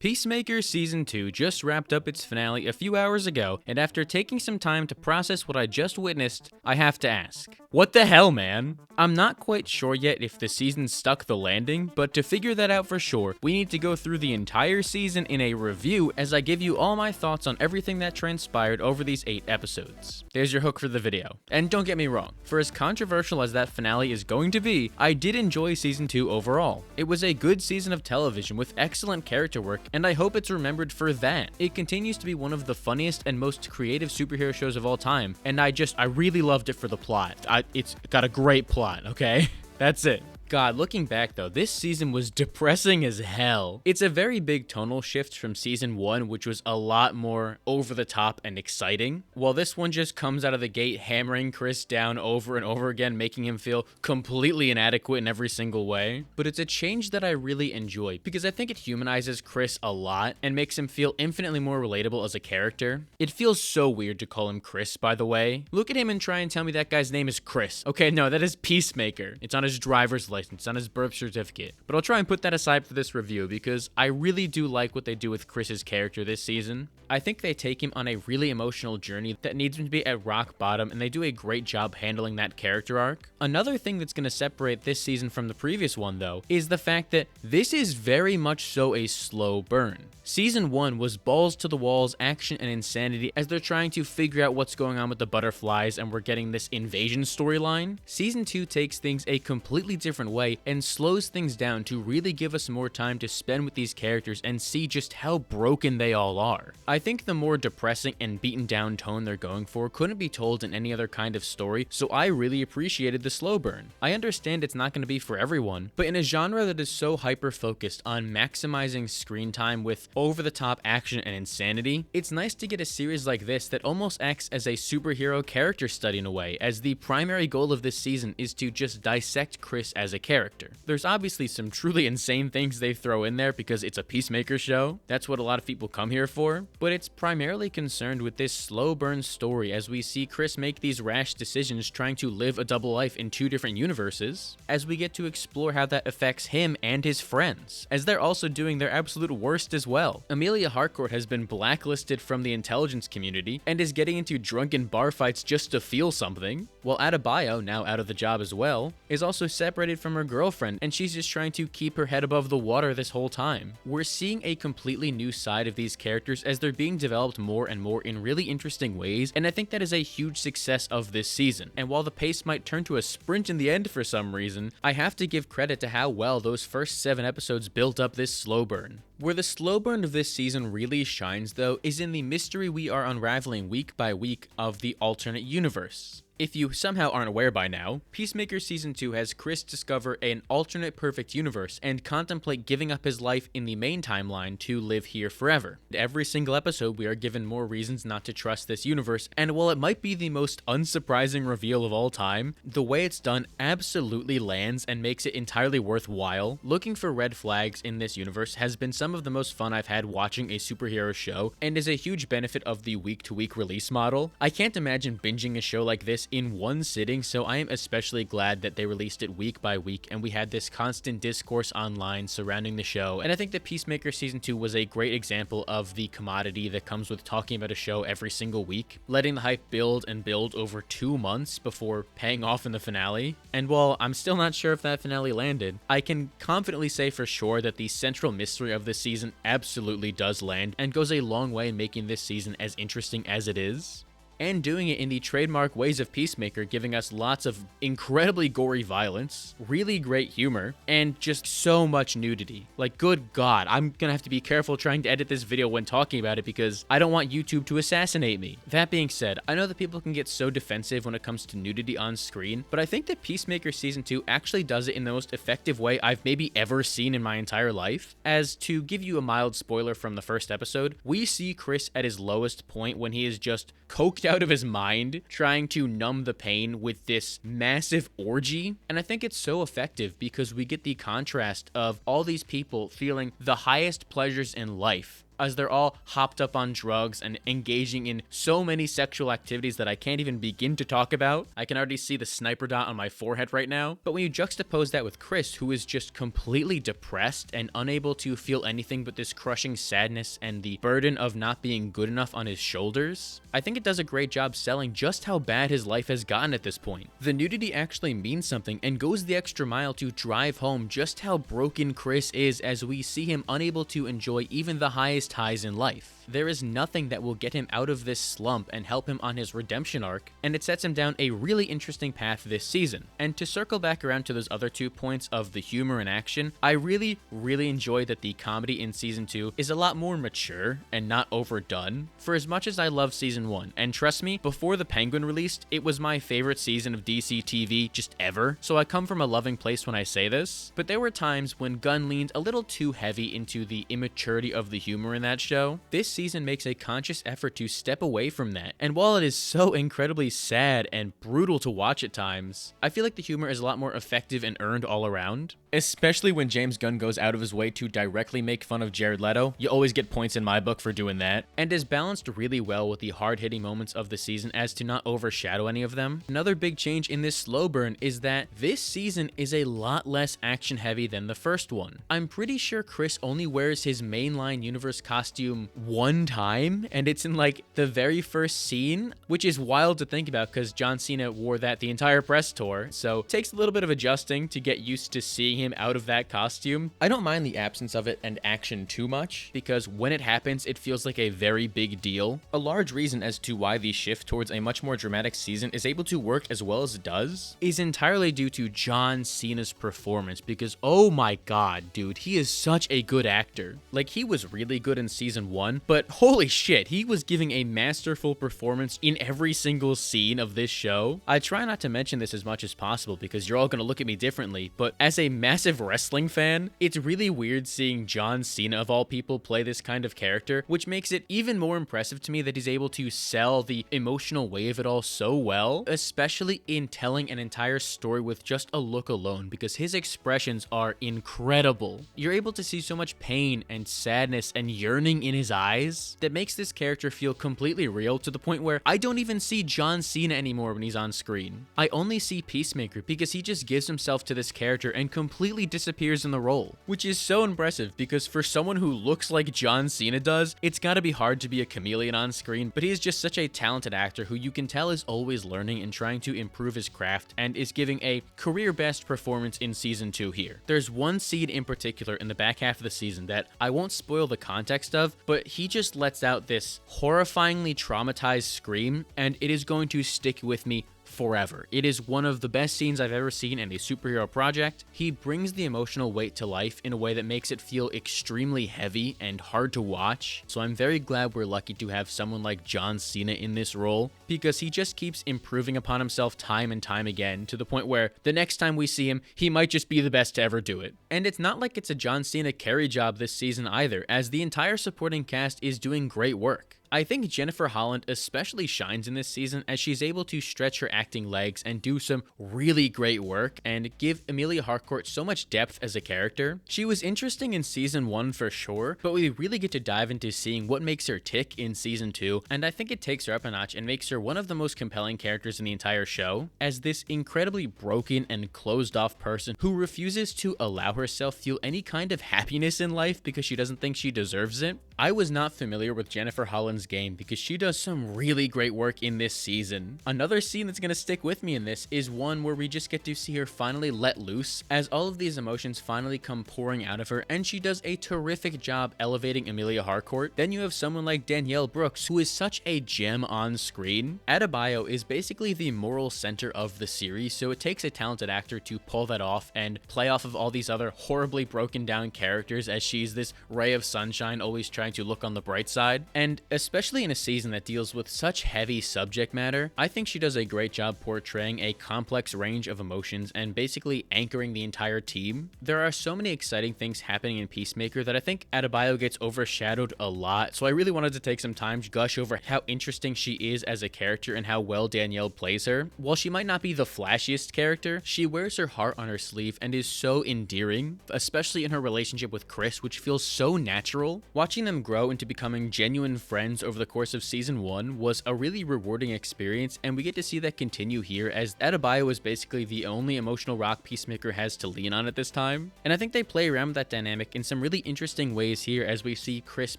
Peacemaker Season 2 just wrapped up its finale a few hours ago, and after taking some time to process what I just witnessed, I have to ask, what the hell, man? I'm not quite sure yet if the season stuck the landing, but to figure that out for sure, we need to go through the entire season in a review as I give you all my thoughts on everything that transpired over these 8 episodes. There's your hook for the video. And don't get me wrong, for as controversial as that finale is going to be, I did enjoy Season 2 overall. It was a good season of television with excellent character work, and I hope it's remembered for that. It continues to be one of the funniest and most creative superhero shows of all time, and I really loved it for the plot. It's got a great plot, okay? That's it. God, looking back though, this season was depressing as hell. It's a very big tonal shift from season 1, which was a lot more over the top and exciting, while this one just comes out of the gate hammering Chris down over and over again, making him feel completely inadequate in every single way. But it's a change that I really enjoy because I think it humanizes Chris a lot and makes him feel infinitely more relatable as a character. It feels so weird to call him Chris, by the way. Look at him and try and tell me that guy's name is Chris. Okay, no, that is Peacemaker. It's on his driver's license. It's on his birth certificate. But I'll try and put that aside for this review because I really do like what they do with Chris's character this season. I think they take him on a really emotional journey that needs him to be at rock bottom, and they do a great job handling that character arc. Another thing that's going to separate this season from the previous one, though, is the fact that this is very much so a slow burn. Season 1 was balls to the walls action and insanity as they're trying to figure out what's going on with the butterflies and we're getting this invasion storyline. Season 2 takes things a completely different way and slows things down to really give us more time to spend with these characters and see just how broken they all are. I think the more depressing and beaten down tone they're going for couldn't be told in any other kind of story, so I really appreciated the slow burn. I understand it's not going to be for everyone, but in a genre that is so hyper-focused on maximizing screen time with over-the-top action and insanity, it's nice to get a series like this that almost acts as a superhero character study in a way, as the primary goal of this season is to just dissect Chris as a character. There's obviously some truly insane things they throw in there because it's a Peacemaker show. That's what a lot of people come here for, but it's primarily concerned with this slow burn story as we see Chris make these rash decisions trying to live a double life in 2 different universes, as we get to explore how that affects him and his friends, as they're also doing their absolute worst as well. Amelia Harcourt has been blacklisted from the intelligence community and is getting into drunken bar fights just to feel something, while Adebayo, now out of the job as well, is also separated from her girlfriend and she's just trying to keep her head above the water this whole time. We're seeing a completely new side of these characters as they're being developed more and more in really interesting ways, and I think that is a huge success of this season. And while the pace might turn to a sprint in the end for some reason, I have to give credit to how well those first 7 episodes built up this slow burn. Where the slow burn of this season really shines, though, is in the mystery we are unraveling week by week of the alternate universe. If you somehow aren't aware by now, Peacemaker Season 2 has Chris discover an alternate perfect universe and contemplate giving up his life in the main timeline to live here forever. Every single episode we are given more reasons not to trust this universe, and while it might be the most unsurprising reveal of all time, the way it's done absolutely lands and makes it entirely worthwhile. Looking for red flags in this universe has been some of the most fun I've had watching a superhero show, and is a huge benefit of the week-to-week release model. I can't imagine binging a show like this in one sitting, so I am especially glad that they released it week by week and we had this constant discourse online surrounding the show. And I think that Peacemaker Season 2 was a great example of the commodity that comes with talking about a show every single week, letting the hype build and build over 2 months before paying off in the finale. And while I'm still not sure if that finale landed, I can confidently say for sure that the central mystery of this season absolutely does land and goes a long way in making this season as interesting as it is. And doing it in the trademark ways of Peacemaker, giving us lots of incredibly gory violence, really great humor, and just so much nudity. Like, good God, I'm gonna have to be careful trying to edit this video when talking about it because I don't want YouTube to assassinate me. That being said, I know that people can get so defensive when it comes to nudity on screen, but I think that Peacemaker Season 2 actually does it in the most effective way I've maybe ever seen in my entire life. As to give you a mild spoiler from the first episode, we see Chris at his lowest point when he is just coked out of his mind trying to numb the pain with this massive orgy, and I think it's so effective because we get the contrast of all these people feeling the highest pleasures in life as they're all hopped up on drugs and engaging in so many sexual activities that I can't even begin to talk about. I can already see the sniper dot on my forehead right now. But when you juxtapose that with Chris, who is just completely depressed and unable to feel anything but this crushing sadness and the burden of not being good enough on his shoulders, I think it does a great job selling just how bad his life has gotten at this point. The nudity actually means something and goes the extra mile to drive home just how broken Chris is, as we see him unable to enjoy even the highest highs in life. There is nothing that will get him out of this slump and help him on his redemption arc, and it sets him down a really interesting path this season. And to circle back around to those other 2 points of the humor and action, I really enjoy that the comedy in season 2 is a lot more mature and not overdone. For as much as I love season 1, and trust me, before the Penguin released, it was my favorite season of DC TV just ever, so I come from a loving place when I say this, but there were times when Gunn leaned a little too heavy into the immaturity of the humor in that show. This season makes a conscious effort to step away from that, and while it is so incredibly sad and brutal to watch at times, I feel like the humor is a lot more effective and earned all around. Especially when James Gunn goes out of his way to directly make fun of Jared Leto. You always get points in my book for doing that, and is balanced really well with the hard-hitting moments of the season as to not overshadow any of them. Another big change in this slow burn is that this season is a lot less action heavy than the first one. I'm pretty sure Chris only wears his mainline universe costume one time, and it's in like the very first scene, which is wild to think about because John Cena wore that the entire press tour, so it takes a little bit of adjusting to get used to seeing him out of that costume. I don't mind the absence of it and action too much, because when it happens, it feels like a very big deal. A large reason as to why the shift towards a much more dramatic season is able to work as well as it does is entirely due to John Cena's performance, because oh my god, dude, he is such a good actor. Like, he was really good in season 1, but holy shit, he was giving a masterful performance in every single scene of this show. I try not to mention this as much as possible because you're all gonna look at me differently, but as a massive wrestling fan, it's really weird seeing John Cena of all people play this kind of character, which makes it even more impressive to me that he's able to sell the emotional way of it all so well, especially in telling an entire story with just a look alone, because his expressions are incredible. You're able to see so much pain and sadness and yearning in his eyes that makes this character feel completely real, to the point where I don't even see John Cena anymore when he's on screen. I only see Peacemaker because he just gives himself to this character and completely disappears in the role, which is so impressive because for someone who looks like John Cena does, it's gotta be hard to be a chameleon on screen, but he is just such a talented actor who you can tell is always learning and trying to improve his craft, and is giving a career best performance in season 2 here. There's one scene in particular in the back half of the season that I won't spoil the context of, but he just lets out this horrifyingly traumatized scream, and it is going to stick with me forever. It is one of the best scenes I've ever seen in a superhero project. He brings the emotional weight to life in a way that makes it feel extremely heavy and hard to watch. So I'm very glad we're lucky to have someone like John Cena in this role, because he just keeps improving upon himself time and time again, to the point where the next time we see him, he might just be the best to ever do it. And it's not like it's a John Cena carry job this season either, as the entire supporting cast is doing great work. I think Jennifer Holland especially shines in this season as she's able to stretch her acting legs and do some really great work and give Emilia Harcourt so much depth as a character. She was interesting in season 1 for sure, but we really get to dive into seeing what makes her tick in season 2, and I think it takes her up a notch and makes her one of the most compelling characters in the entire show, as this incredibly broken and closed off person who refuses to allow herself feel any kind of happiness in life because she doesn't think she deserves it. I was not familiar with Jennifer Holland's game because she does some really great work in this season. Another scene that's going to stick with me in this is one where we just get to see her finally let loose, as all of these emotions finally come pouring out of her, and she does a terrific job elevating Emilia Harcourt. Then you have someone like Danielle Brooks, who is such a gem on screen. Adebayo is basically the moral center of the series, so it takes a talented actor to pull that off and play off of all these other horribly broken down characters, as she's this ray of sunshine always trying to look on the bright side. And especially in a season that deals with such heavy subject matter, I think she does a great job portraying a complex range of emotions and basically anchoring the entire team. There are so many exciting things happening in Peacemaker that I think Adebayo gets overshadowed a lot, so I really wanted to take some time to gush over how interesting she is as a character and how well Danielle plays her. While she might not be the flashiest character, she wears her heart on her sleeve and is so endearing, especially in her relationship with Chris, which feels so natural. Watching them them grow into becoming genuine friends over the course of season 1 was a really rewarding experience, and we get to see that continue here, as Adebayo is basically the only emotional rock Peacemaker has to lean on at this time. And I think they play around with that dynamic in some really interesting ways here, as we see Chris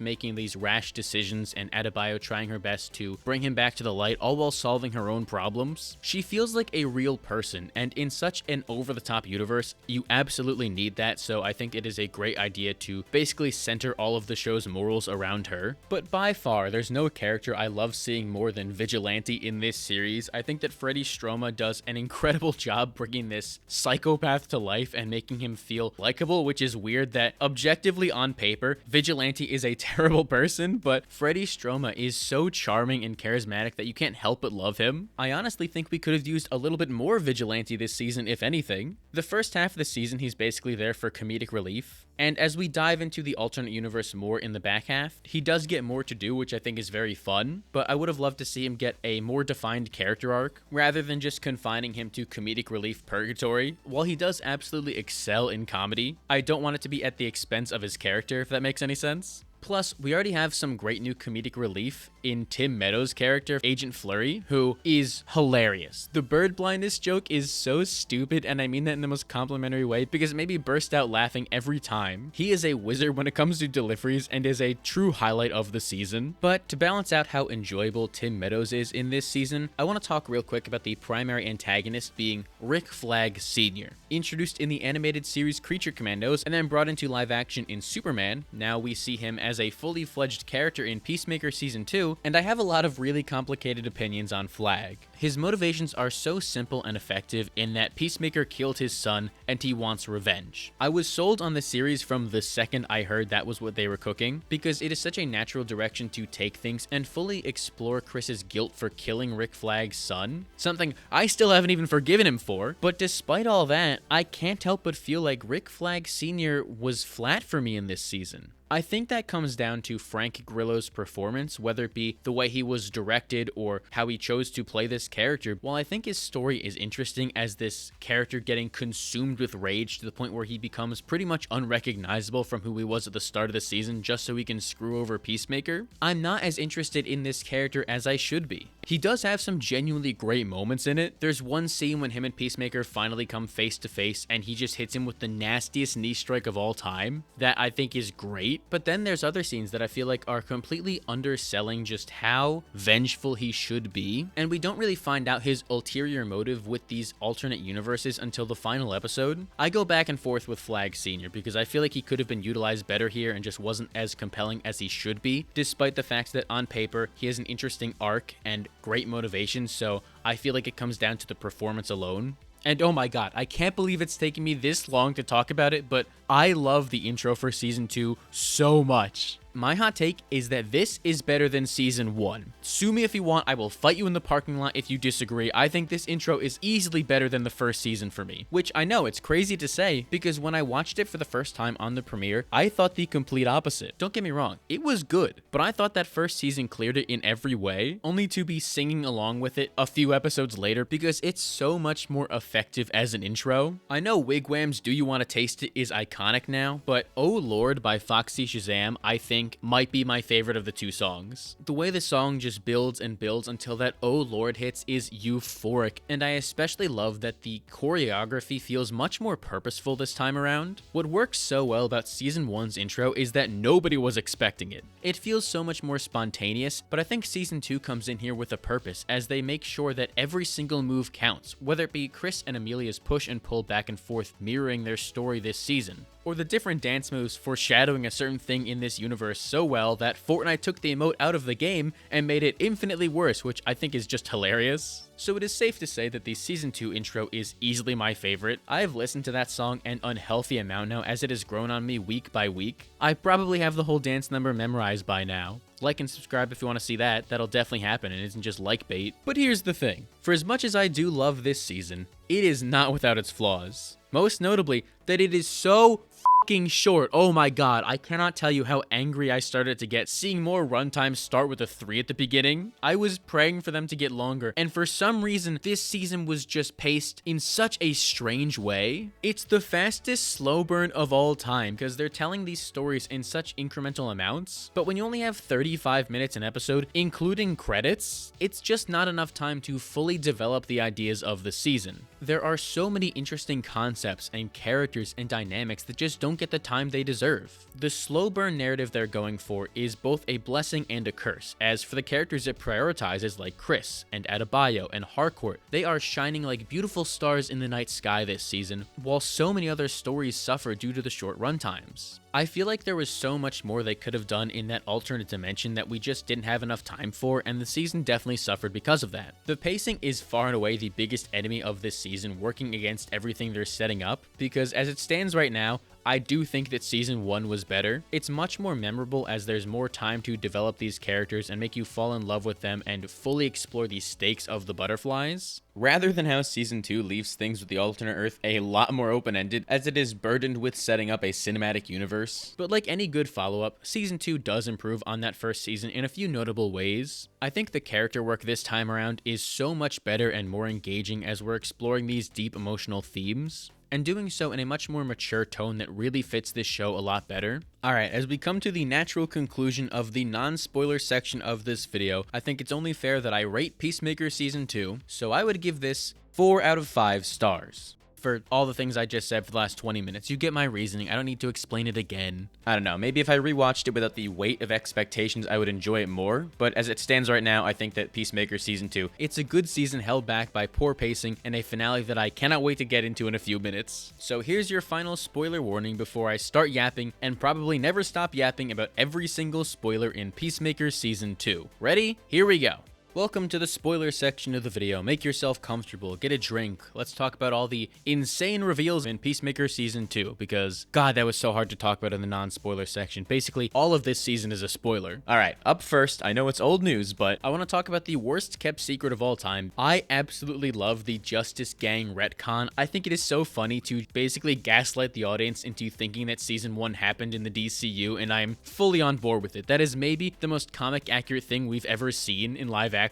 making these rash decisions and Adebayo trying her best to bring him back to the light, all while solving her own problems. She feels like a real person, and in such an over-the-top universe, you absolutely need that, so I think it is a great idea to basically center all of the show's morals around her. But by far, there's no character I love seeing more than Vigilante in this series. I think that Freddie Stroma does an incredible job bringing this psychopath to life and making him feel likable, which is weird that objectively on paper, Vigilante is a terrible person, but Freddie Stroma is so charming and charismatic that you can't help but love him. I honestly think we could have used a little bit more Vigilante this season, if anything. The first half of the season, he's basically there for comedic relief. And as we dive into the alternate universe more in the back half, he does get more to do, which I think is very fun, but I would have loved to see him get a more defined character arc, rather than just confining him to comedic relief purgatory. While he does absolutely excel in comedy, I don't want it to be at the expense of his character, if that makes any sense. Plus, we already have some great new comedic relief in Tim Meadows' character, Agent Flurry, who is hilarious. The bird blindness joke is so stupid, and I mean that in the most complimentary way, because it made me burst out laughing every time. He is a wizard when it comes to deliveries and is a true highlight of the season. But to balance out how enjoyable Tim Meadows is in this season, I want to talk real quick about the primary antagonist being Rick Flag Sr. Introduced in the animated series Creature Commandos and then brought into live action in Superman, now we see him as a fully fledged character in Peacemaker Season 2, and I have a lot of really complicated opinions on Flag. His motivations are so simple and effective in that Peacemaker killed his son and he wants revenge. I was sold on the series from the second I heard that was what they were cooking, because it is such a natural direction to take things and fully explore Chris's guilt for killing Rick Flag's son, something I still haven't even forgiven him for. But despite all that, I can't help but feel like Rick Flag Sr. was flat for me in this season. I think that comes down to Frank Grillo's performance, whether it be the way he was directed or how he chose to play this character. While I think his story is interesting as this character getting consumed with rage to the point where he becomes pretty much unrecognizable from who he was at the start of the season just so he can screw over Peacemaker, I'm not as interested in this character as I should be. He does have some genuinely great moments in it. There's one scene when him and Peacemaker finally come face to face and he just hits him with the nastiest knee strike of all time that I think is great. But then there's other scenes that I feel like are completely underselling just how vengeful he should be, and we don't really find out his ulterior motive with these alternate universes until the final episode. I go back and forth with Flag Sr. because I feel like he could have been utilized better here and just wasn't as compelling as he should be, despite the fact that on paper he has an interesting arc and great motivation, so I feel like it comes down to the performance alone. And oh my god, I can't believe it's taken me this long to talk about it, but I love the intro for Season 2 so much. My hot take is that this is better than Season 1. Sue me if you want, I will fight you in the parking lot if you disagree. I think this intro is easily better than the first season for me. Which I know, it's crazy to say, because when I watched it for the first time on the premiere, I thought the complete opposite. Don't get me wrong, it was good, but I thought that first season cleared it in every way, only to be singing along with it a few episodes later because it's so much more effective as an intro. I know Wigwam's Do You Want to Taste It is iconic now, but Oh Lord by Foxy Shazam, I think might be my favorite of the two songs. The way the song just builds and builds until that Oh Lord hits is euphoric, and I especially love that the choreography feels much more purposeful this time around. What works so well about Season 1's intro is that nobody was expecting it. It feels so much more spontaneous, but I think Season 2 comes in here with a purpose as they make sure that every single move counts, whether it be Chris and Amelia's push and pull back and forth mirroring their story this season, or the different dance moves foreshadowing a certain thing in this universe so well that Fortnite took the emote out of the game and made it infinitely worse, which I think is just hilarious. So it is safe to say that the Season 2 intro is easily my favorite. I have listened to that song an unhealthy amount now as it has grown on me week by week. I probably have the whole dance number memorized by now. Like and subscribe if you want to see that. That'll definitely happen and isn't just like bait. But here's the thing. For as much as I do love this season, it is not without its flaws. Most notably, that it is so fucking short. Oh my god, I cannot tell you how angry I started to get seeing more runtimes start with a 3 at the beginning. I was praying for them to get longer, and for some reason, this season was just paced in such a strange way. It's the fastest slow burn of all time, because they're telling these stories in such incremental amounts, but when you only have 35 minutes an episode, including credits, it's just not enough time to fully develop the ideas of the season. There are so many interesting concepts and characters and dynamics that just don't get the time they deserve. The slow burn narrative they're going for is both a blessing and a curse, as for the characters it prioritizes like Chris and Adebayo and Harcourt, they are shining like beautiful stars in the night sky this season, while so many other stories suffer due to the short runtimes. I feel like there was so much more they could have done in that alternate dimension that we just didn't have enough time for, and the season definitely suffered because of that. The pacing is far and away the biggest enemy of this season, working against everything they're setting up, because as it stands right now, I do think that season 1 was better. It's much more memorable as there's more time to develop these characters and make you fall in love with them and fully explore the stakes of the butterflies, rather than how season 2 leaves things with the alternate Earth a lot more open-ended, as it is burdened with setting up a cinematic universe. But like any good follow-up, season 2 does improve on that first season in a few notable ways. I think the character work this time around is so much better and more engaging as we're exploring these deep emotional themes, and doing so in a much more mature tone that really fits this show a lot better. Alright, as we come to the natural conclusion of the non-spoiler section of this video, I think it's only fair that I rate Peacemaker Season 2, so I would give this 4 out of 5 stars. For all the things I just said for the last 20 minutes. You get my reasoning. I don't need to explain it again. I don't know. Maybe if I rewatched it without the weight of expectations, I would enjoy it more. But as it stands right now, I think that Peacemaker Season 2, it's a good season held back by poor pacing and a finale that I cannot wait to get into in a few minutes. So here's your final spoiler warning before I start yapping and probably never stop yapping about every single spoiler in Peacemaker Season 2. Ready? Here we go. Welcome to the spoiler section of the video. Make yourself comfortable, get a drink. Let's talk about all the insane reveals in Peacemaker Season 2, because god, that was so hard to talk about in the non-spoiler section. Basically, all of this season is a spoiler. Alright, up first, I know it's old news, but I want to talk about the worst kept secret of all time. I absolutely love the Justice Gang retcon. I think it is so funny to basically gaslight the audience into thinking that Season 1 happened in the DCU, and I'm fully on board with it. That is maybe the most comic accurate thing we've ever seen in live action.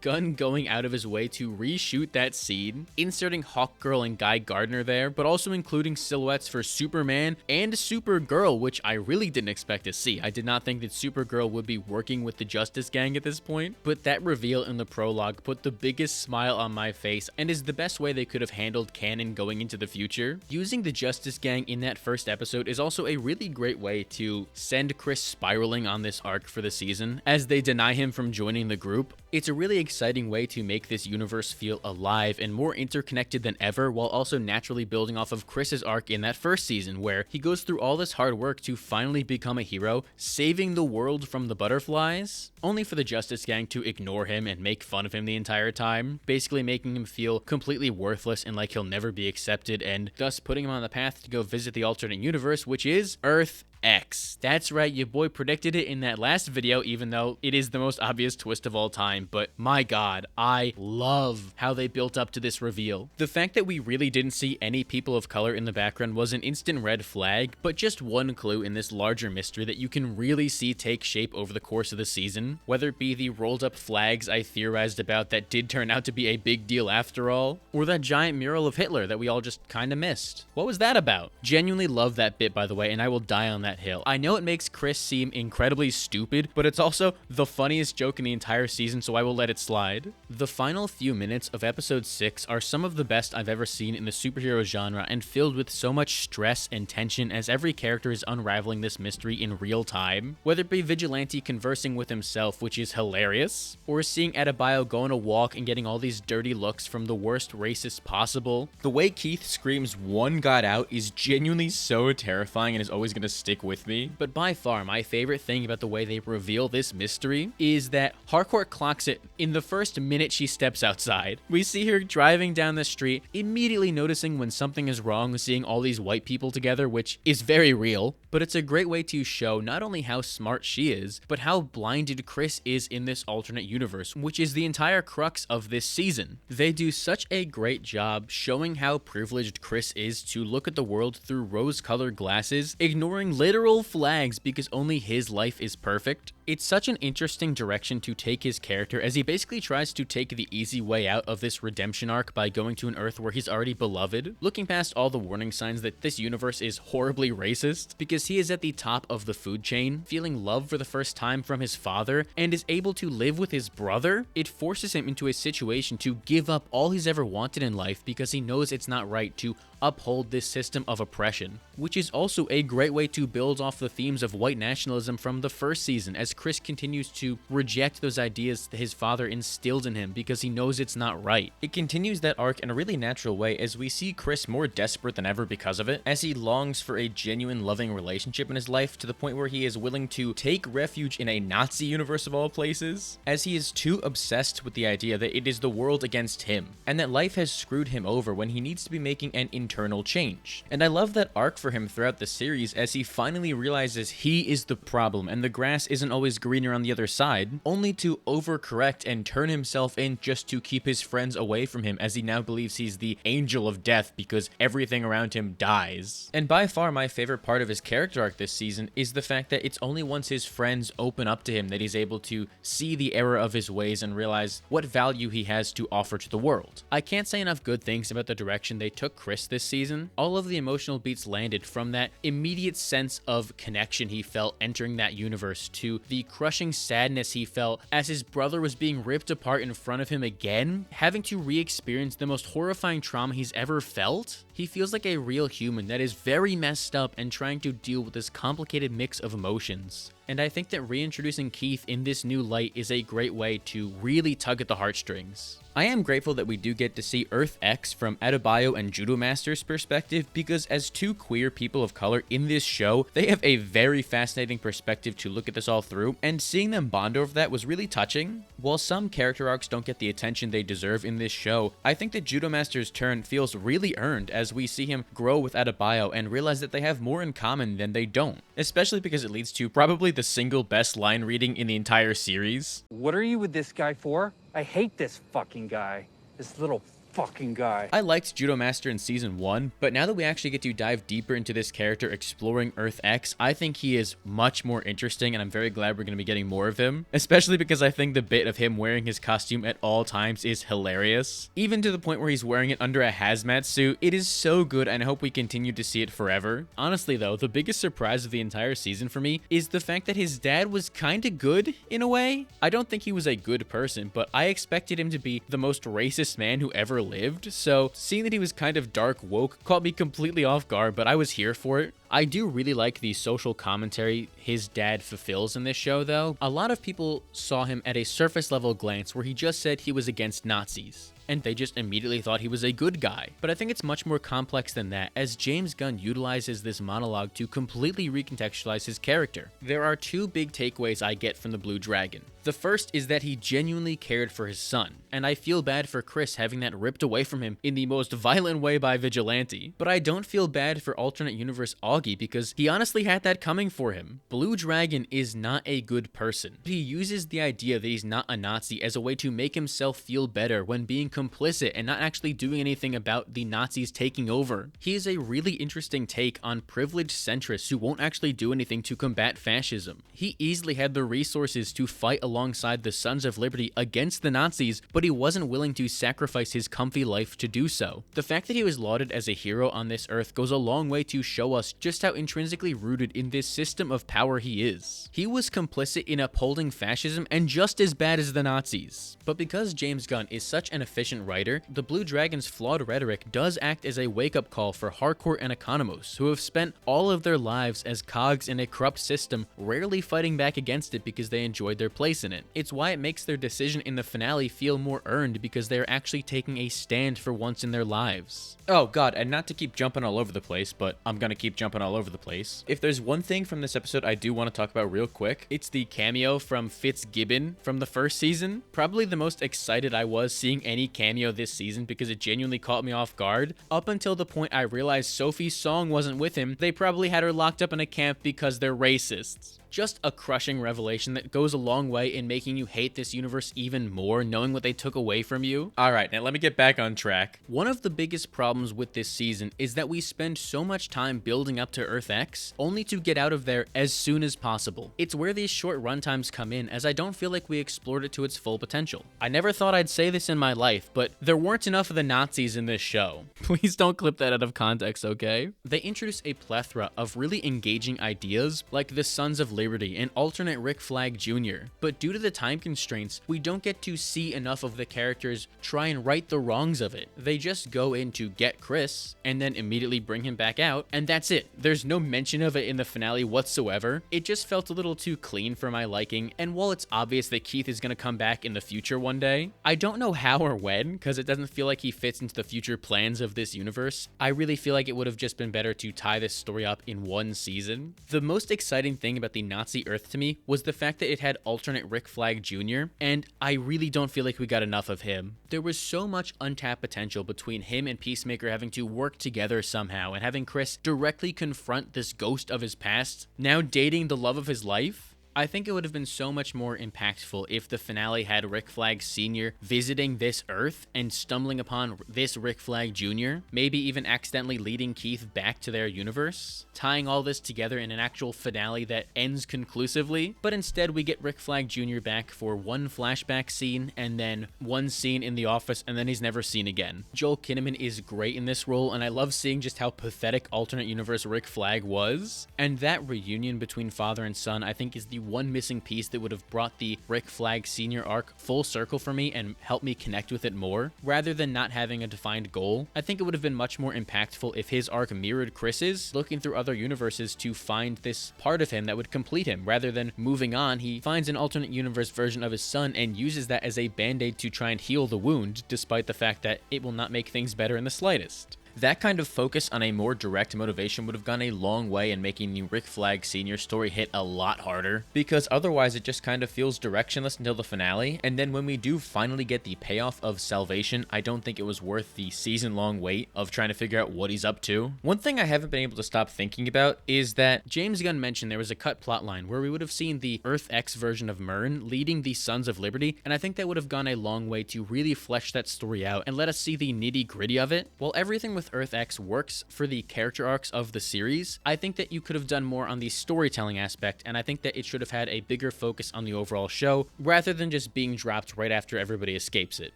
Gunn going out of his way to reshoot that scene, inserting Hawkgirl and Guy Gardner there, but also including silhouettes for Superman and Supergirl, which I really didn't expect to see. I did not think that Supergirl would be working with the Justice Gang at this point, but that reveal in the prologue put the biggest smile on my face and is the best way they could have handled canon going into the future. Using the Justice Gang in that first episode is also a really great way to send Chris spiraling on this arc for the season, as they deny him from joining the group. It's a really exciting way to make this universe feel alive and more interconnected than ever, while also naturally building off of Chris's arc in that first season, where he goes through all this hard work to finally become a hero, saving the world from the butterflies, only for the Justice Gang to ignore him and make fun of him the entire time, basically making him feel completely worthless and like he'll never be accepted, and thus putting him on the path to go visit the alternate universe, which is Earth X. That's right, your boy predicted it in that last video, even though it is the most obvious twist of all time, but my god, I love how they built up to this reveal. The fact that we really didn't see any people of color in the background was an instant red flag, but just one clue in this larger mystery that you can really see take shape over the course of the season, whether it be the rolled up flags I theorized about that did turn out to be a big deal after all, or that giant mural of Hitler that we all just kinda missed. What was that about? Genuinely love that bit, by the way, and I will die on that hill. I know it makes Chris seem incredibly stupid, but it's also the funniest joke in the entire season, so I will let it slide. The final few minutes of episode 6 are some of the best I've ever seen in the superhero genre, and filled with so much stress and tension as every character is unraveling this mystery in real time. Whether it be Vigilante conversing with himself, which is hilarious, or seeing Adebayo go on a walk and getting all these dirty looks from the worst racists possible. The way Keith screams "one got out" is genuinely so terrifying and is always going to stick stick with me. But by far, my favorite thing about the way they reveal this mystery is that Harcourt clocks it in the first minute she steps outside. We see her driving down the street, immediately noticing when something is wrong, seeing all these white people together, which is very real. But it's a great way to show not only how smart she is, but how blinded Chris is in this alternate universe, which is the entire crux of this season. They do such a great job showing how privileged Chris is to look at the world through rose-colored glasses, ignoring literal flags because only his life is perfect. It's such an interesting direction to take his character, as he basically tries to take the easy way out of this redemption arc by going to an Earth where he's already beloved, looking past all the warning signs that this universe is horribly racist, because he is at the top of the food chain, feeling love for the first time from his father, and is able to live with his brother. It forces him into a situation to give up all he's ever wanted in life because he knows it's not right to uphold this system of oppression, which is also a great way to build off the themes of white nationalism from the first season, as Chris continues to reject those ideas that his father instilled in him because he knows it's not right. It continues that arc in a really natural way as we see Chris more desperate than ever because of it, as he longs for a genuine loving relationship in his life to the point where he is willing to take refuge in a Nazi universe of all places, as he is too obsessed with the idea that it is the world against him, and that life has screwed him over when he needs to be making an internal change. And I love that arc for him throughout the series, as he finally realizes he is the problem and the grass isn't always greener on the other side, only to overcorrect and turn himself in just to keep his friends away from him, as he now believes he's the angel of death because everything around him dies. And by far my favorite part of his character arc this season is the fact that it's only once his friends open up to him that he's able to see the error of his ways and realize what value he has to offer to the world. I can't say enough good things about the direction they took Chris this season. All of the emotional beats landed, from that immediate sense of connection he felt entering that universe to the crushing sadness he felt as his brother was being ripped apart in front of him again, having to re-experience the most horrifying trauma he's ever felt. He feels like a real human that is very messed up and trying to deal with this complicated mix of emotions. And I think that reintroducing Keith in this new light is a great way to really tug at the heartstrings. I am grateful that we do get to see Earth X from Adebayo and Judo Master's perspective, because as two queer people of color in this show, they have a very fascinating perspective to look at this all through, and seeing them bond over that was really touching. While some character arcs don't get the attention they deserve in this show, I think that Judo Master's turn feels really earned as we see him grow with Adebayo and realize that they have more in common than they don't, especially because it leads to probably the single best line reading in the entire series. What are you with this guy for? I hate this fucking guy. This little fucking guy. I liked Judo Master in season 1, but now that we actually get to dive deeper into this character exploring Earth X, I think he is much more interesting, and I'm very glad we're going to be getting more of him, especially because I think the bit of him wearing his costume at all times is hilarious, even to the point where he's wearing it under a hazmat suit. It is so good, and I hope we continue to see it forever. Honestly though, the biggest surprise of the entire season for me is the fact that his dad was kinda good in a way. I don't think he was a good person, but I expected him to be the most racist man who ever lived, so seeing that he was kind of dark woke caught me completely off guard, but I was here for it. I do really like the social commentary his dad fulfills in this show though. A lot of people saw him at a surface level glance where he just said he was against Nazis, and they just immediately thought he was a good guy. But I think it's much more complex than that, as James Gunn utilizes this monologue to completely recontextualize his character. There are two big takeaways I get from the Blue Dragon. The first is that he genuinely cared for his son, and I feel bad for Chris having that ripped away from him in the most violent way by Vigilante. But I don't feel bad for alternate universe Augie, because he honestly had that coming for him. Blue Dragon is not a good person. He uses the idea that he's not a Nazi as a way to make himself feel better when being complicit and not actually doing anything about the Nazis taking over. He is a really interesting take on privileged centrists who won't actually do anything to combat fascism. He easily had the resources to fight alongside the Sons of Liberty against the Nazis, but he wasn't willing to sacrifice his comfy life to do so. The fact that he was lauded as a hero on this earth goes a long way to show us just how intrinsically rooted in this system of power he is. He was complicit in upholding fascism and just as bad as the Nazis. But because James Gunn is such an efficient efficient writer, the Blue Dragon's flawed rhetoric does act as a wake-up call for Harcourt and Economos, who have spent all of their lives as cogs in a corrupt system, rarely fighting back against it because they enjoyed their place in it. It's why it makes their decision in the finale feel more earned, because they're actually taking a stand for once in their lives. Oh god, and not to keep jumping all over the place, but I'm gonna keep jumping all over the place. If there's one thing from this episode I do want to talk about real quick, it's the cameo from Fitzgibbon from the first season. Probably the most excited I was seeing any cameo this season because it genuinely caught me off guard. Up until the point I realized Sophie's song wasn't with him, they probably had her locked up in a camp because they're racists. Just a crushing revelation that goes a long way in making you hate this universe even more, knowing what they took away from you. Alright, now let me get back on track. One of the biggest problems with this season is that we spend so much time building up to Earth X, only to get out of there as soon as possible. It's where these short runtimes come in, as I don't feel like we explored it to its full potential. I never thought I'd say this in my life, but there weren't enough of the Nazis in this show. Please don't clip that out of context, okay? They introduce a plethora of really engaging ideas, like the Sons of Liberty and alternate Rick Flag Jr., but due to the time constraints, we don't get to see enough of the characters try and right the wrongs of it. They just go in to get Chris, and then immediately bring him back out, and that's it. There's no mention of it in the finale whatsoever. It just felt a little too clean for my liking, and while it's obvious that Keith is gonna come back in the future one day, I don't know how or when, because it doesn't feel like he fits into the future plans of this universe. I really feel like it would have just been better to tie this story up in one season. The most exciting thing about the Nazi Earth to me was the fact that it had alternate Rick Flag Jr., and I really don't feel like we got enough of him. There was so much untapped potential between him and Peacemaker having to work together somehow, and having Chris directly confront this ghost of his past, now dating the love of his life. I think it would have been so much more impactful if the finale had Rick Flag Sr. visiting this Earth and stumbling upon this Rick Flag Jr., maybe even accidentally leading Keith back to their universe, tying all this together in an actual finale that ends conclusively. But instead we get Rick Flag Jr. back for one flashback scene and then one scene in the office, and then he's never seen again. Joel Kinnaman is great in this role, and I love seeing just how pathetic alternate universe Rick Flag was, and that reunion between father and son I think is the one missing piece that would have brought the Rick Flag Sr. arc full circle for me and helped me connect with it more. Rather than not having a defined goal, I think it would have been much more impactful if his arc mirrored Chris's, looking through other universes to find this part of him that would complete him. Rather than moving on, he finds an alternate universe version of his son and uses that as a band-aid to try and heal the wound, despite the fact that it will not make things better in the slightest. That kind of focus on a more direct motivation would have gone a long way in making the Rick Flag Sr. story hit a lot harder, because otherwise it just kind of feels directionless until the finale, and then when we do finally get the payoff of salvation, I don't think it was worth the season-long wait of trying to figure out what he's up to. One thing I haven't been able to stop thinking about is that James Gunn mentioned there was a cut plotline where we would have seen the Earth X version of Myrn leading the Sons of Liberty, and I think that would have gone a long way to really flesh that story out and let us see the nitty-gritty of it. While everything with Earth X works for the character arcs of the series, I think that you could have done more on the storytelling aspect, and I think that it should have had a bigger focus on the overall show, rather than just being dropped right after everybody escapes it.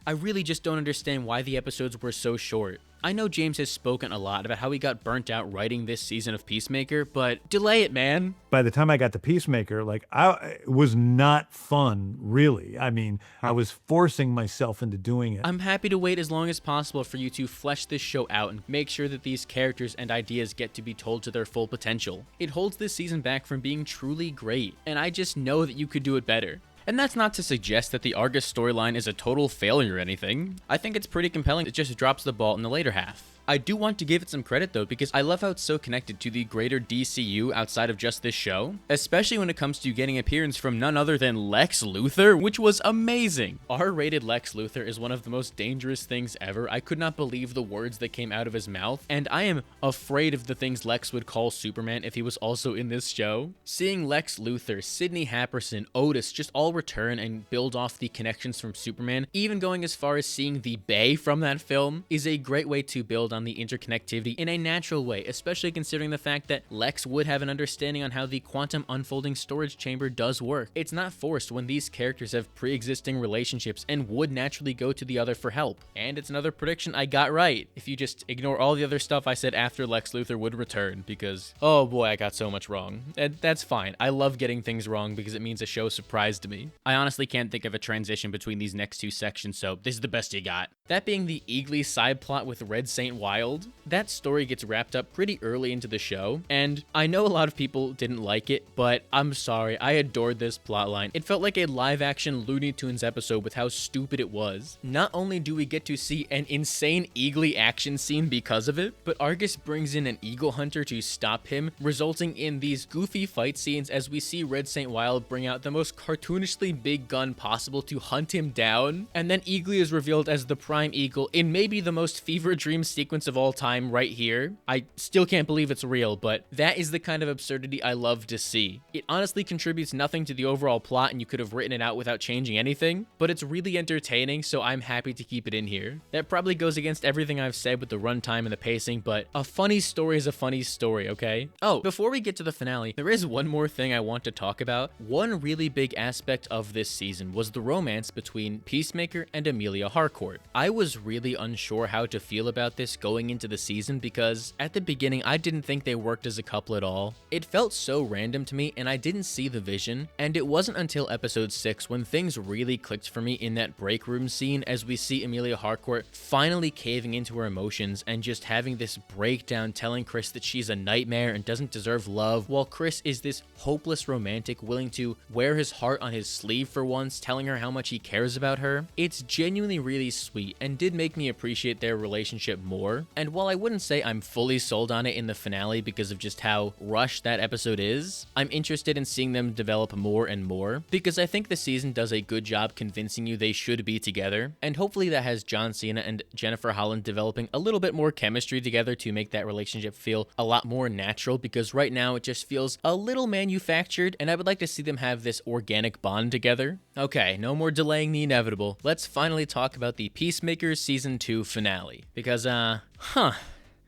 I really just don't understand why the episodes were so short. I know James has spoken a lot about how he got burnt out writing this season of Peacemaker, but delay it, man. By the time I got to Peacemaker, it was not fun, really. I mean, I was forcing myself into doing it. I'm happy to wait as long as possible for you to flesh this show out and make sure that these characters and ideas get to be told to their full potential. It holds this season back from being truly great, and I just know that you could do it better. And that's not to suggest that the Argus storyline is a total failure or anything. I think it's pretty compelling. It just drops the ball in the later half. I do want to give it some credit though, because I love how it's so connected to the greater DCU outside of just this show, especially when it comes to getting appearance from none other than Lex Luthor, which was amazing. R-rated Lex Luthor is one of the most dangerous things ever. I could not believe the words that came out of his mouth, and I am afraid of the things Lex would call Superman if he was also in this show. Seeing Lex Luthor, Sidney Happerson, Otis just all return and build off the connections from Superman, even going as far as seeing the Bay from that film, is a great way to build on on the interconnectivity in a natural way, especially considering the fact that Lex would have an understanding on how the quantum unfolding storage chamber does work. It's not forced when these characters have pre-existing relationships and would naturally go to the other for help. And it's another prediction I got right, if you just ignore all the other stuff I said after Lex Luthor would return, because, oh boy, I got so much wrong. And that's fine. I love getting things wrong because it means a show surprised me. I honestly can't think of a transition between these next two sections, so this is the best you got. That being the Eagly side plot with Red Saint Wild, that story gets wrapped up pretty early into the show, and I know a lot of people didn't like it, but I'm sorry, I adored this plotline. It felt like a live-action Looney Tunes episode with how stupid it was. Not only do we get to see an insane Eagly action scene because of it, but Argus brings in an eagle hunter to stop him, resulting in these goofy fight scenes as we see Red Saint Wild bring out the most cartoonishly big gun possible to hunt him down, and then Eagly is revealed as the Prime Eagle in maybe the most fever dream sequence of all time right here. I still can't believe it's real, but that is the kind of absurdity I love to see. It honestly contributes nothing to the overall plot and you could have written it out without changing anything, but it's really entertaining, so I'm happy to keep it in here. That probably goes against everything I've said with the runtime and the pacing, but a funny story is a funny story, okay? Oh, before we get to the finale, there is one more thing I want to talk about. One really big aspect of this season was the romance between Peacemaker and Amelia Harcourt. I was really unsure how to feel about this going into the season because at the beginning I didn't think they worked as a couple at all. It felt so random to me and I didn't see the vision, and it wasn't until episode 6 when things really clicked for me in that break room scene as we see Amelia Harcourt finally caving into her emotions and just having this breakdown telling Chris that she's a nightmare and doesn't deserve love, while Chris is this hopeless romantic willing to wear his heart on his sleeve for once, telling her how much he cares about her. It's genuinely really sweet and did make me appreciate their relationship more. And while I wouldn't say I'm fully sold on it in the finale because of just how rushed that episode is, I'm interested in seeing them develop more and more because I think the season does a good job convincing you they should be together, and hopefully that has John Cena and Jennifer Holland developing a little bit more chemistry together to make that relationship feel a lot more natural, because right now it just feels a little manufactured and I would like to see them have this organic bond together. Okay, no more delaying the inevitable. Let's finally talk about the Peacemaker Season 2 finale, because,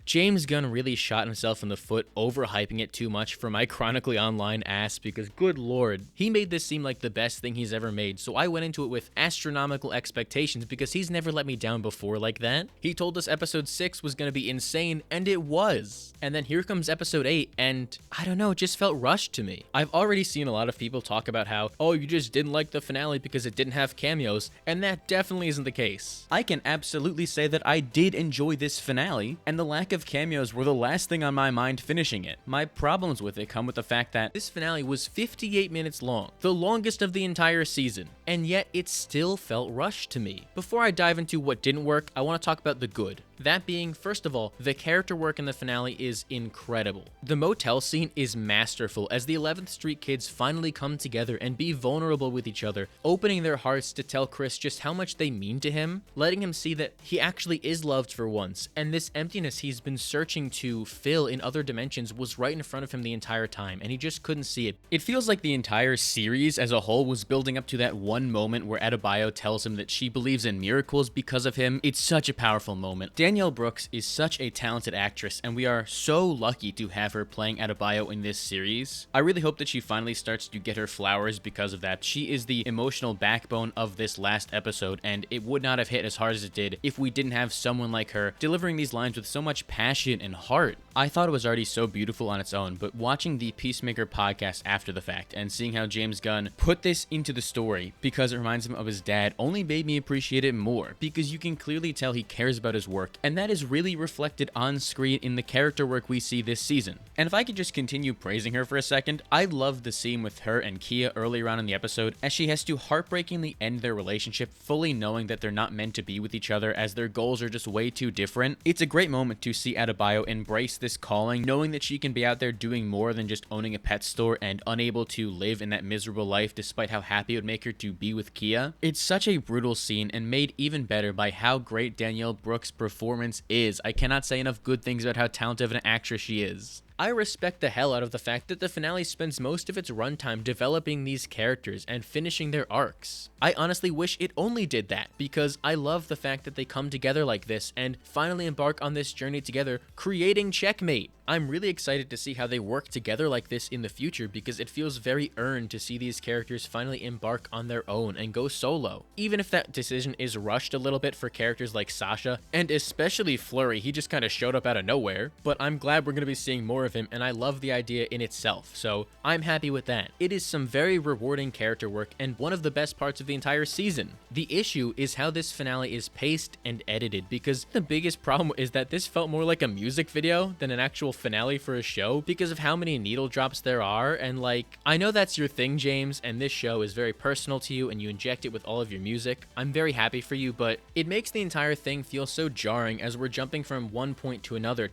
James Gunn really shot himself in the foot overhyping it too much for my chronically online ass, because good lord, he made this seem like the best thing he's ever made, so I went into it with astronomical expectations because he's never let me down before like that. He told us episode 6 was gonna be insane, and it was. And then here comes episode 8, and I don't know, it just felt rushed to me. I've already seen a lot of people talk about how, oh, you just didn't like the finale because it didn't have cameos, and that definitely isn't the case. I can absolutely say that I did enjoy this finale, and the lack of cameos were the last thing on my mind finishing it. My problems with it come with the fact that this finale was 58 minutes long, the longest of the entire season, and yet it still felt rushed to me. Before I dive into what didn't work, I want to talk about the good. That being, first of all, the character work in the finale is incredible. The motel scene is masterful as the 11th Street kids finally come together and be vulnerable with each other, opening their hearts to tell Chris just how much they mean to him, letting him see that he actually is loved for once, and this emptiness he's been searching to fill in other dimensions was right in front of him the entire time, and he just couldn't see it. It feels like the entire series as a whole was building up to that one moment where Adebayo tells him that she believes in miracles because of him. It's such a powerful moment. Danielle Brooks is such a talented actress, and we are so lucky to have her playing Adebayo in this series. I really hope that she finally starts to get her flowers because of that. She is the emotional backbone of this last episode, and it would not have hit as hard as it did if we didn't have someone like her delivering these lines with so much passion and heart. I thought it was already so beautiful on its own, but watching the Peacemaker podcast after the fact and seeing how James Gunn put this into the story because it reminds him of his dad only made me appreciate it more, because you can clearly tell he cares about his work, and that is really reflected on screen in the character work we see this season. And if I could just continue praising her for a second, I loved the scene with her and Kia earlier on in the episode as she has to heartbreakingly end their relationship, fully knowing that they're not meant to be with each other as their goals are just way too different. It's a great moment to see Adebayo embrace this calling, knowing that she can be out there doing more than just owning a pet store and unable to live in that miserable life despite how happy it would make her to be with Kia. It's such a brutal scene and made even better by how great Danielle Brooks' performance is. I cannot say enough good things about how talented of an actress she is. I respect the hell out of the fact that the finale spends most of its runtime developing these characters and finishing their arcs. I honestly wish it only did that, because I love the fact that they come together like this and finally embark on this journey together, creating Checkmate. I'm really excited to see how they work together like this in the future, because it feels very earned to see these characters finally embark on their own and go solo. Even if that decision is rushed a little bit for characters like Sasha, and especially Flurry, he just kind of showed up out of nowhere, but I'm glad we're going to be seeing more of him, and I love the idea in itself, so I'm happy with that. It is some very rewarding character work and one of the best parts of the entire season. The issue is how this finale is paced and edited, because the biggest problem is that this felt more like a music video than an actual finale for a show because of how many needle drops there are, and like, I know that's your thing, James, and this show is very personal to you and you inject it with all of your music. I'm very happy for you, but it makes the entire thing feel so jarring as we're jumping from one point to another,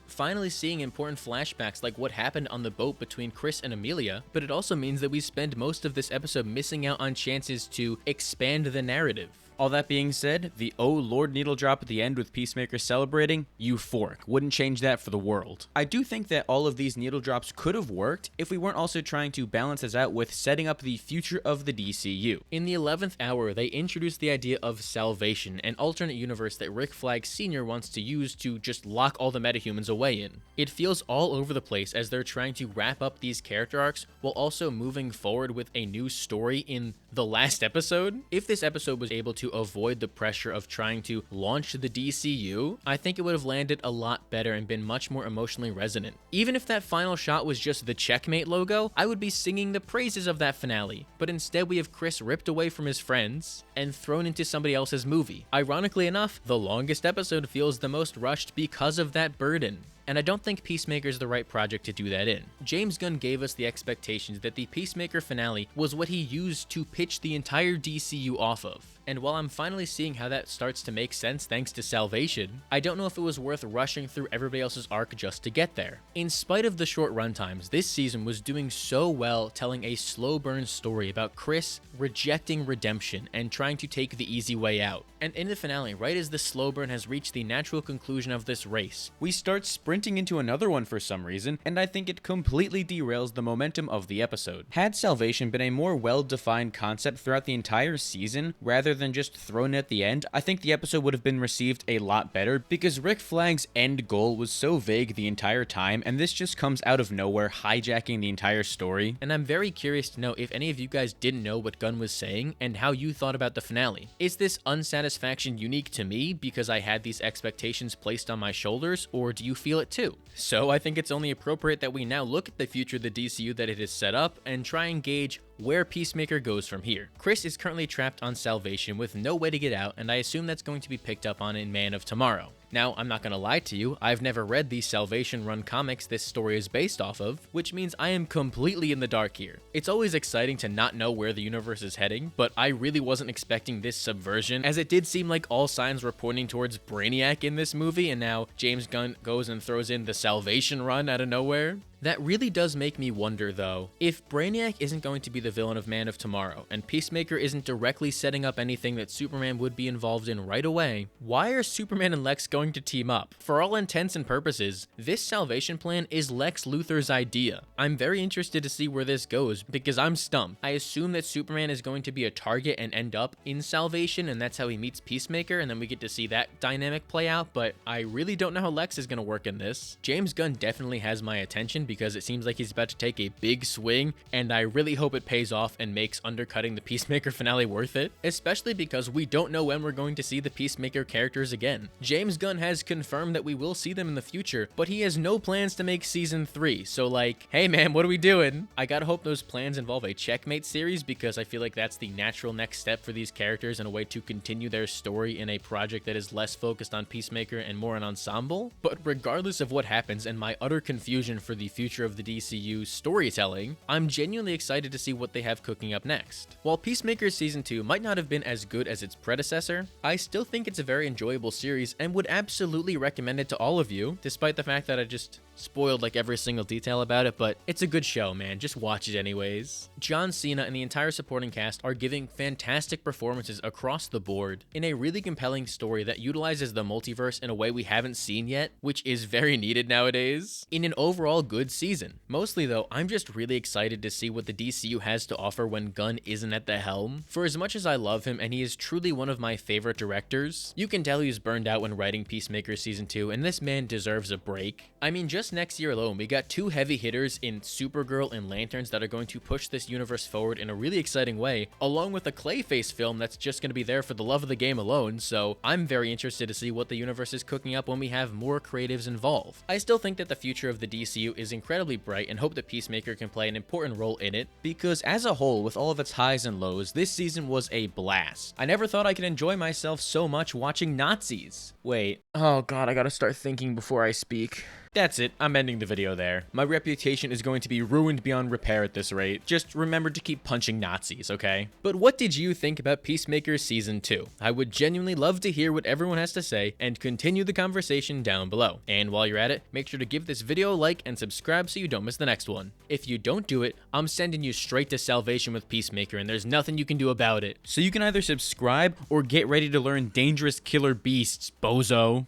finally seeing important flashbacks like what happened on the boat between Chris and Amelia, but it also means that we spend most of this episode missing out on chances to expand the narrative. All that being said, the oh lord needle drop at the end with Peacemaker celebrating, euphoric. Wouldn't change that for the world. I do think that all of these needle drops could have worked if we weren't also trying to balance this out with setting up the future of the DCU. In the 11th hour, they introduced the idea of salvation, an alternate universe that Rick Flag Sr. wants to use to just lock all the metahumans away in. It feels all over the place as they're trying to wrap up these character arcs while also moving forward with a new story in the last episode. If this episode was able to avoid the pressure of trying to launch the DCU, I think it would have landed a lot better and been much more emotionally resonant. Even if that final shot was just the Checkmate logo, I would be singing the praises of that finale, but instead we have Chris ripped away from his friends and thrown into somebody else's movie. Ironically enough, the longest episode feels the most rushed because of that burden. And I don't think Peacemaker is the right project to do that in. James Gunn gave us the expectations that the Peacemaker finale was what he used to pitch the entire DCU off of. And while I'm finally seeing how that starts to make sense thanks to Salvation, I don't know if it was worth rushing through everybody else's arc just to get there. In spite of the short runtimes, this season was doing so well telling a slow burn story about Chris rejecting redemption and trying to take the easy way out. And in the finale, right as the slow burn has reached the natural conclusion of this race, we start sprinting into another one for some reason, and I think it completely derails the momentum of the episode. Had Salvation been a more well-defined concept throughout the entire season, rather than just thrown at the end, I think the episode would have been received a lot better, because Rick Flag's end goal was so vague the entire time, and this just comes out of nowhere, hijacking the entire story. And I'm very curious to know if any of you guys didn't know what Gunn was saying, and how you thought about the finale. Is this unsatisfaction unique to me because I had these expectations placed on my shoulders, or do you feel it too? So I think it's only appropriate that we now look at the future of the DCU that it has set up and try and gauge where Peacemaker goes from here. Chris is currently trapped on Salvation with no way to get out, and I assume that's going to be picked up on in Man of Tomorrow. Now, I'm not gonna lie to you, I've never read the Salvation Run comics this story is based off of, which means I am completely in the dark here. It's always exciting to not know where the universe is heading, but I really wasn't expecting this subversion, as it did seem like all signs were pointing towards Brainiac in this movie, and now James Gunn goes and throws in the Salvation Run out of nowhere. That really does make me wonder, though, if Brainiac isn't going to be the villain of Man of Tomorrow, and Peacemaker isn't directly setting up anything that Superman would be involved in right away, why are Superman and Lex going to team up? For all intents and purposes, this salvation plan is Lex Luthor's idea. I'm very interested to see where this goes, because I'm stumped. I assume that Superman is going to be a target and end up in Salvation, and that's how he meets Peacemaker, and then we get to see that dynamic play out, but I really don't know how Lex is going to work in this. James Gunn definitely has my attention, because it seems like he's about to take a big swing, and I really hope it pays off and makes undercutting the Peacemaker finale worth it, especially because we don't know when we're going to see the Peacemaker characters again. James Gunn has confirmed that we will see them in the future, but he has no plans to make season 3, so like, hey man, what are we doing? I gotta hope those plans involve a Checkmate series, because I feel like that's the natural next step for these characters and a way to continue their story in a project that is less focused on Peacemaker and more an ensemble. But regardless of what happens and my utter confusion for the future of the DCU storytelling, I'm genuinely excited to see what they have cooking up next. While Peacemaker Season 2 might not have been as good as its predecessor, I still think it's a very enjoyable series and would absolutely recommend it to all of you, despite the fact that I just spoiled like every single detail about it, but it's a good show, man. Just watch it anyways. John Cena and the entire supporting cast are giving fantastic performances across the board in a really compelling story that utilizes the multiverse in a way we haven't seen yet, which is very needed nowadays, in an overall good season. Mostly though, I'm just really excited to see what the DCU has to offer when Gunn isn't at the helm. For as much as I love him and he is truly one of my favorite directors, you can tell he's burned out when writing Peacemaker Season 2, and this man deserves a break. I mean, just next year alone, we got 2 heavy hitters in Supergirl and Lanterns that are going to push this universe forward in a really exciting way, along with a Clayface film that's just going to be there for the love of the game alone, so I'm very interested to see what the universe is cooking up when we have more creatives involved. I still think that the future of the DCU is incredibly bright and hope that Peacemaker can play an important role in it, because as a whole, with all of its highs and lows, this season was a blast. I never thought I could enjoy myself so much watching Nazis. Wait, oh god, I gotta start thinking before I speak. That's it, I'm ending the video there. My reputation is going to be ruined beyond repair at this rate. Just remember to keep punching Nazis, okay? But what did you think about Peacemaker Season 2? I would genuinely love to hear what everyone has to say and continue the conversation down below. And while you're at it, make sure to give this video a like and subscribe so you don't miss the next one. If you don't do it, I'm sending you straight to salvation with Peacemaker and there's nothing you can do about it. So you can either subscribe or get ready to learn dangerous killer beasts, bozo.